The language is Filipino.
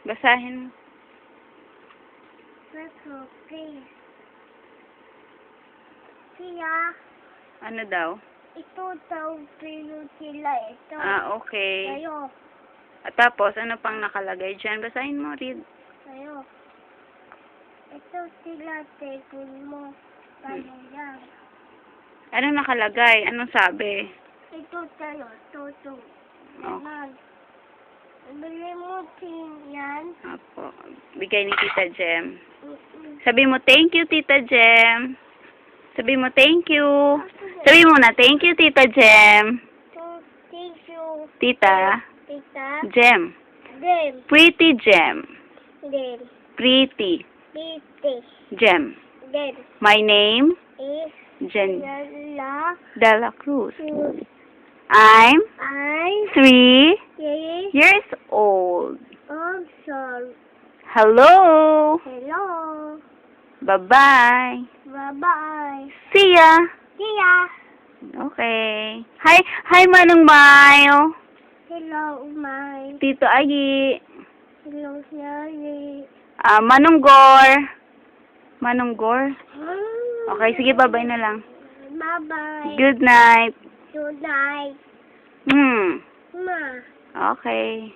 Basahin mo. Okay. Siya, Ano daw? ito daw pero sila ito. Okay. Kayo. At tapos, ano pang nakalagay dyan? Basahin mo, read. Kayo. Ito sila, table mo. Paano yan? Anong nakalagay? Anong sabi? Ito tayo, toto. Oh. Yan. Bili mo yan. Apo. Bigay ni Tita Jem. Mm-mm. Sabi mo, thank you, Tita Jem. Sabi mo, thank you. Sabi mo na, thank you, Tita Jem. Thank you. Tita Tita. Jem. Dem. Pretty Jem. Dem. Pretty Titi. Jem. Dem. My name, Is. Jen La. Dela Cruz. I'm I. 3 Is. years old. Also. Hello. Hello. Bye-bye. Bye-bye. See ya. See ya. Okay. Hi, Manong Mayo. Hello, my. Tito Ayi. Hello, Sherry. Manong Gor. Manong Gor. Okay, sige, bye-bye na lang. Bye-bye. Good night. Good night. Hmm. Ma. Okay.